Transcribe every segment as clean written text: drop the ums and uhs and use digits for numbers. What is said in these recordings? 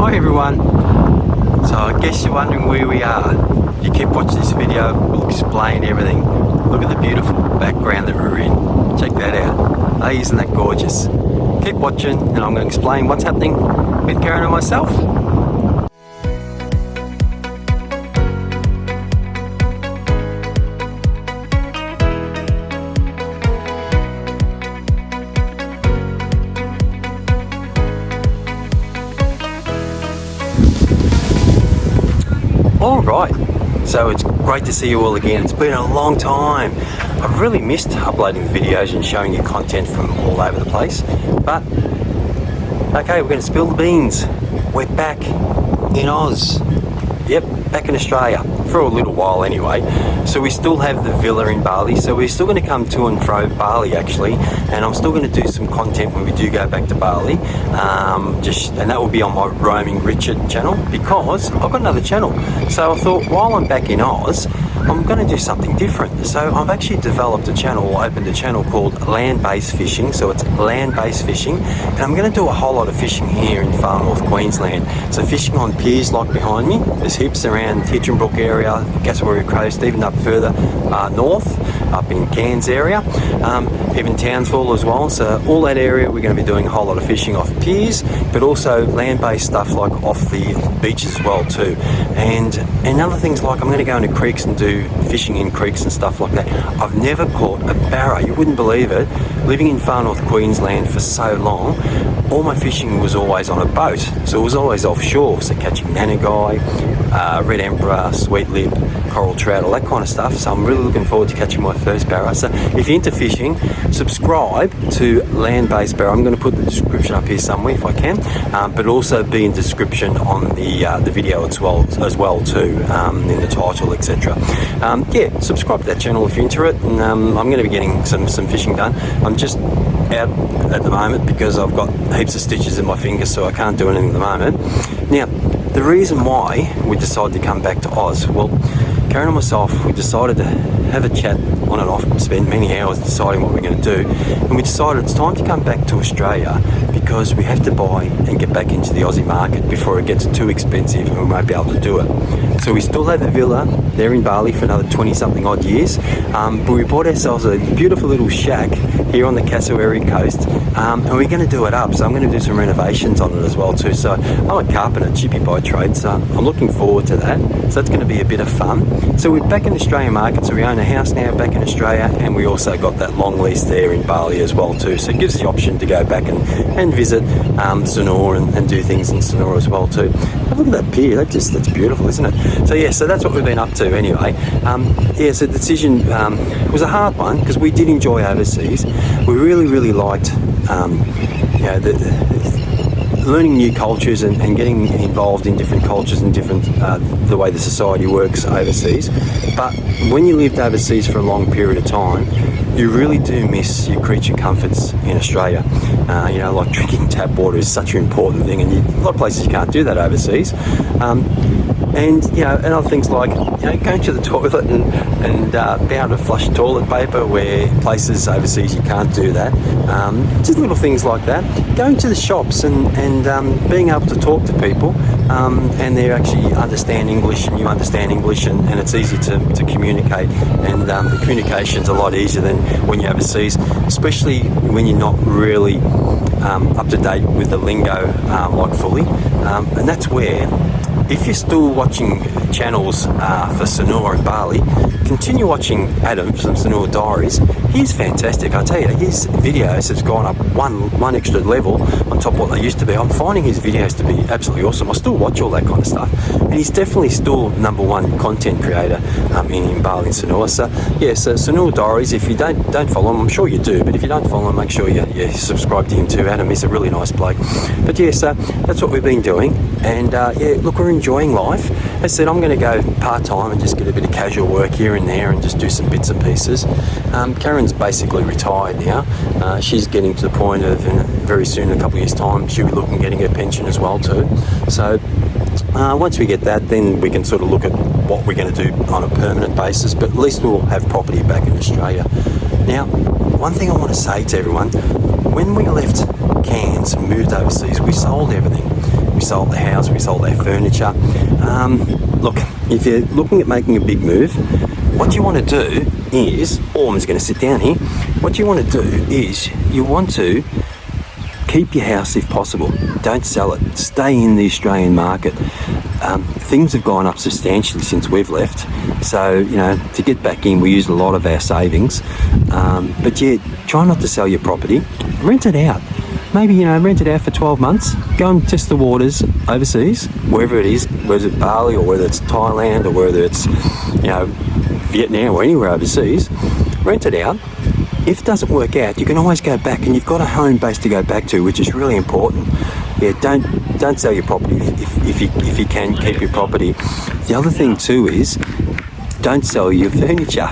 Hi everyone. So I guess you're wondering where we are. If you keep watching this video, we'll explain everything. Look at the beautiful background that we're in. Check that out. Hey, isn't that gorgeous? Keep watching and I'm going to explain what's happening with Karen and myself. Alright, so it's great to see you all again. It's been a long time. I've really missed uploading videos and showing you content from all over the place. But, okay, we're going to spill the beans. We're back in Oz. Yep, back in Australia. For a little while anyway. So we still have the villa in Bali, so we're still going to come to and fro Bali actually, and I'm still going to do some content when we do go back to Bali, and that will be on my Roaming Richard channel, because I've got another channel. So I thought while I'm back in Oz, I'm going to do something different. So I've actually developed a channel, opened a channel called Land-Based Fishing. So it's land-based fishing, and I'm going to do a whole lot of fishing here in far north Queensland. So fishing on piers like behind me, there's heaps around Hitchinbrook area, Gasworth Coast, even up further north, up in Cairns area, even Townsville as well. So all that area we're going to be doing a whole lot of fishing off piers, but also land-based stuff like off the beaches as well too. And other things like I'm going to go into creeks and do fishing in creeks and stuff like that. I've never caught a barra, you wouldn't believe it. Living in far north Queensland for so long, all my fishing was always on a boat, so it was always offshore, so catching nanagai, red emperor, sweet lip, coral trout, all that kind of stuff. So I'm really looking forward to catching my first barra. So if you're into fishing, subscribe to Land-Based Barra. I'm going to put the description up here somewhere if I can, but also be in description on the video as well too, in the title, etc. Yeah, subscribe to that channel if you're into it, and I'm going to be getting some fishing done. I'm just out at the moment because I've got heaps of stitches in my fingers, so I can't do anything at the moment. Now, the reason why we decided to come back to Oz, well, Karen and myself, we decided to have a chat on and off, spend many hours deciding what we're going to do, and we decided it's time to come back to Australia because we have to buy and get back into the Aussie market before it gets too expensive and we won't be able to do it. So we still have the villa there in Bali for another 20 something odd years, but we bought ourselves a beautiful little shack here on the Cassowary coast, and we're going to do it up. So I'm going to do some renovations on it as well too. So I'm a carpenter, chippy by trade, so I'm looking forward to that. So that's going to be a bit of fun. So we're back in the Australian market, so we own a house now back in Australia, and we also got that long lease there in Bali as well too. So it gives the option to go back and visit Sanur and do things in Sanur as well too. Look at that pier, that's beautiful, isn't it? So yeah, so that's what we've been up to anyway. Yeah, so the decision was a hard one because we did enjoy overseas. We really liked learning new cultures and getting involved in different cultures and different the way the society works overseas. But when you lived overseas for a long period of time, you really do miss your creature comforts in Australia. Like drinking tap water is such an important thing, and a lot of places you can't do that overseas. And other things like going to the toilet and be able to flush toilet paper, where places overseas you can't do that. Just little things like that. Going to the shops and being able to talk to people, and they actually understand English and you understand English, and it's easy to communicate, and the communication's a lot easier than when you're overseas, especially when you're not really up to date with the lingo like fully, and that's where, if you're still watching channels for Sanur and Bali, continue watching Adam from Sanur Diaries. He's fantastic, I tell you. His videos have gone up one extra level on top of what they used to be. I'm finding his videos to be absolutely awesome. I still watch all that kind of stuff, and he's definitely still #1 content creator in Bali and Sanur. So yeah, so Sanur Diaries, if you don't follow him, I'm sure you do, but if you don't follow him, make sure you subscribe to him too. Adam is a really nice bloke. But yeah, so that's what we've been doing, and yeah, look, we're enjoying life. As I said, I'm going to go part-time and just get a bit of casual work here and there and just do some bits and pieces. Karen's basically retired now. She's getting to the point of, very soon, in a couple of years' time, she'll be looking at getting her pension as well too. So once we get that, then we can sort of look at what we're going to do on a permanent basis, but at least we'll have property back in Australia. Now, one thing I want to say to everyone, when we left Cairns and moved overseas, we sold everything. we sold the house, we sold our furniture. Look, if you're looking at making a big move, what you want to do is, I'm just going to sit down here, what you want to do is you want to keep your house if possible. Don't sell it. Stay in the Australian market. Things have gone up substantially since we've left. So, you know, to get back in, we used a lot of our savings. But yeah, try not to sell your property. Rent it out. Maybe, you know, rent it out for 12 months. Go and test the waters overseas, wherever it is, whether it's Bali or whether it's Thailand or whether it's, you know, Vietnam or anywhere overseas. Rent it out. If it doesn't work out, you can always go back, and you've got a home base to go back to, which is really important. Yeah, don't sell your property if you can keep your property. The other thing too is don't sell your furniture.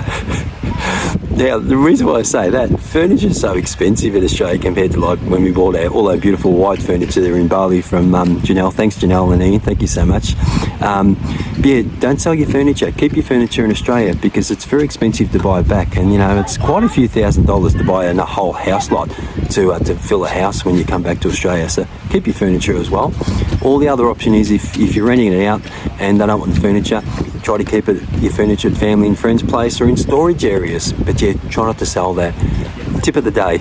Now, the reason why I say that, furniture is so expensive in Australia compared to like when we bought all our beautiful white furniture there in Bali from Janelle. Thanks, Janelle and Ian. Thank you so much. Yeah, don't sell your furniture. Keep your furniture in Australia because it's very expensive to buy back. And, you know, it's quite a few $1,000s to buy a whole house lot to fill a house when you come back to Australia. So keep your furniture as well. All the other option is if you're renting it out and they don't want the furniture, try to keep your furniture at family and friends' place or in storage areas. But yeah, try not to sell that. Tip of the day.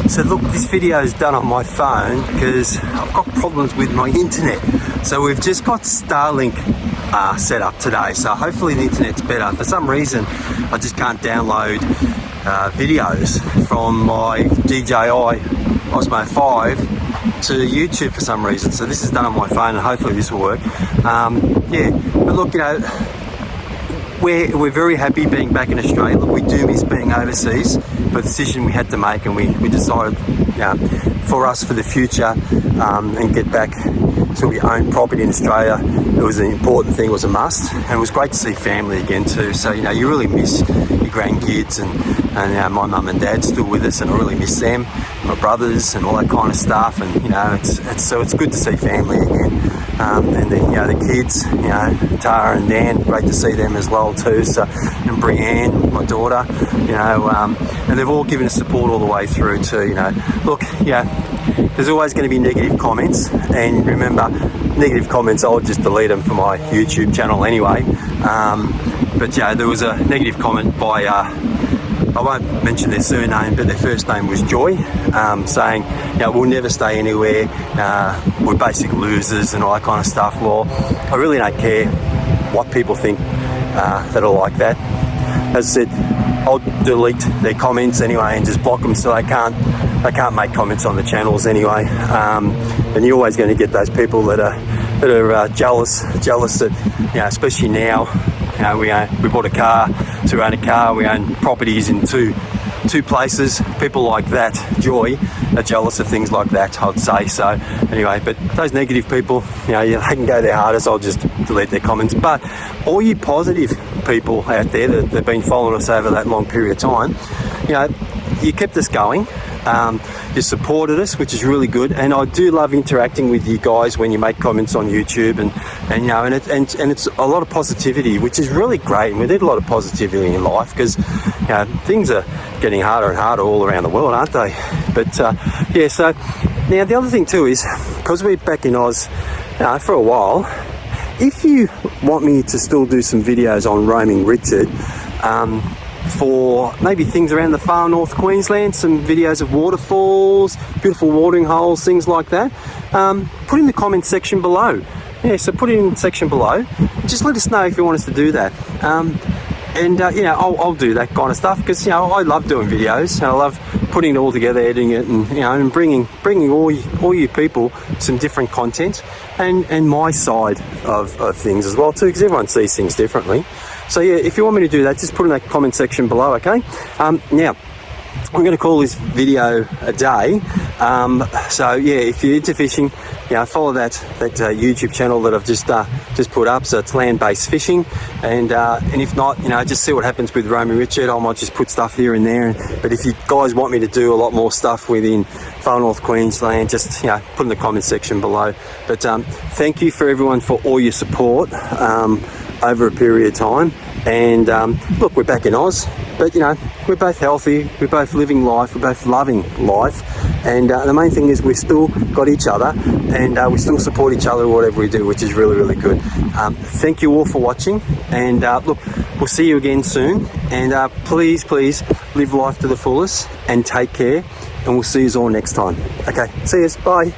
So look, this video is done on my phone because I've got problems with my internet. So we've just got Starlink set up today. So hopefully the internet's better. For some reason, I just can't download videos from my DJI Osmo 5 to YouTube for some reason. So this is done on my phone and hopefully this will work. Yeah, but look, you know, we're very happy being back in Australia. Look, we do miss being overseas, but the decision we had to make, and we decided, for us for the future, and get back so we own property in Australia. It was an important thing, it was a must, and it was great to see family again too. So, you know, you really miss your grandkids, and my mum and dad still with us, and I really miss them, my brothers, and all that kind of stuff. And you know, it's good to see family again. And then, you know, the kids, you know, Tara and Dan, great to see them as well too. So, and Brianne, my daughter, you know, and they've all given us support all the way through too. You know, look, yeah, there's always going to be negative comments, and remember, negative comments, I'll just delete them from my YouTube channel anyway. But yeah, there was a negative comment by I won't mention their surname, but their first name was Joy, saying, you know, we'll never stay anywhere, we're basic losers and all that kind of stuff. Well, I really don't care what people think that are like that. As I said, I'll delete their comments anyway and just block them so they can't make comments on the channels anyway. And you're always going to get those people that are jealous that, you know, especially now. You know, we bought a car, so we own a car, we own properties in two places. People like that, Joy, are jealous of things like that, I'd say. So anyway, but those negative people, you know, they can go their hardest. I'll just delete their comments. But all you positive people out there that have been following us over that long period of time, you know, you kept us going. You supported us, which is really good, and I do love interacting with you guys when you make comments on YouTube, and you know, and it's a lot of positivity, which is really great. And we need a lot of positivity in life because, you know, things are getting harder and harder all around the world, aren't they? But yeah, so now the other thing too is, because we're back in Oz for a while, if you want me to still do some videos on Roaming Richard, for maybe things around the far north Queensland, some videos of waterfalls, beautiful watering holes, things like that, put in the comment section below. Yeah, so put it in the section below. Just let us know if you want us to do that. And you know, I'll do that kind of stuff because, you know, I love doing videos and I love putting it all together, editing it, and, you know, and bringing all you people some different content and my side of things as well too, because everyone sees things differently. So yeah, if you want me to do that, just put in that comment section below, okay? Now, I'm going to call this video a day. So yeah, if you're into fishing, follow that YouTube channel that I've just put up. So it's land-based fishing, and if not, just see what happens with Romy Richard. I might just put stuff here and there. But if you guys want me to do a lot more stuff within Far North Queensland, just put in the comment section below. But thank you for everyone for all your support over a period of time. And look, we're back in Oz, but we're both healthy, we're both living life, we're both loving life, and the main thing is we've still got each other, and we still support each other whatever we do, which is really, really good. Thank you all for watching, and look, we'll see you again soon, and please live life to the fullest and take care, and we'll see you all next time. Okay, see you, bye.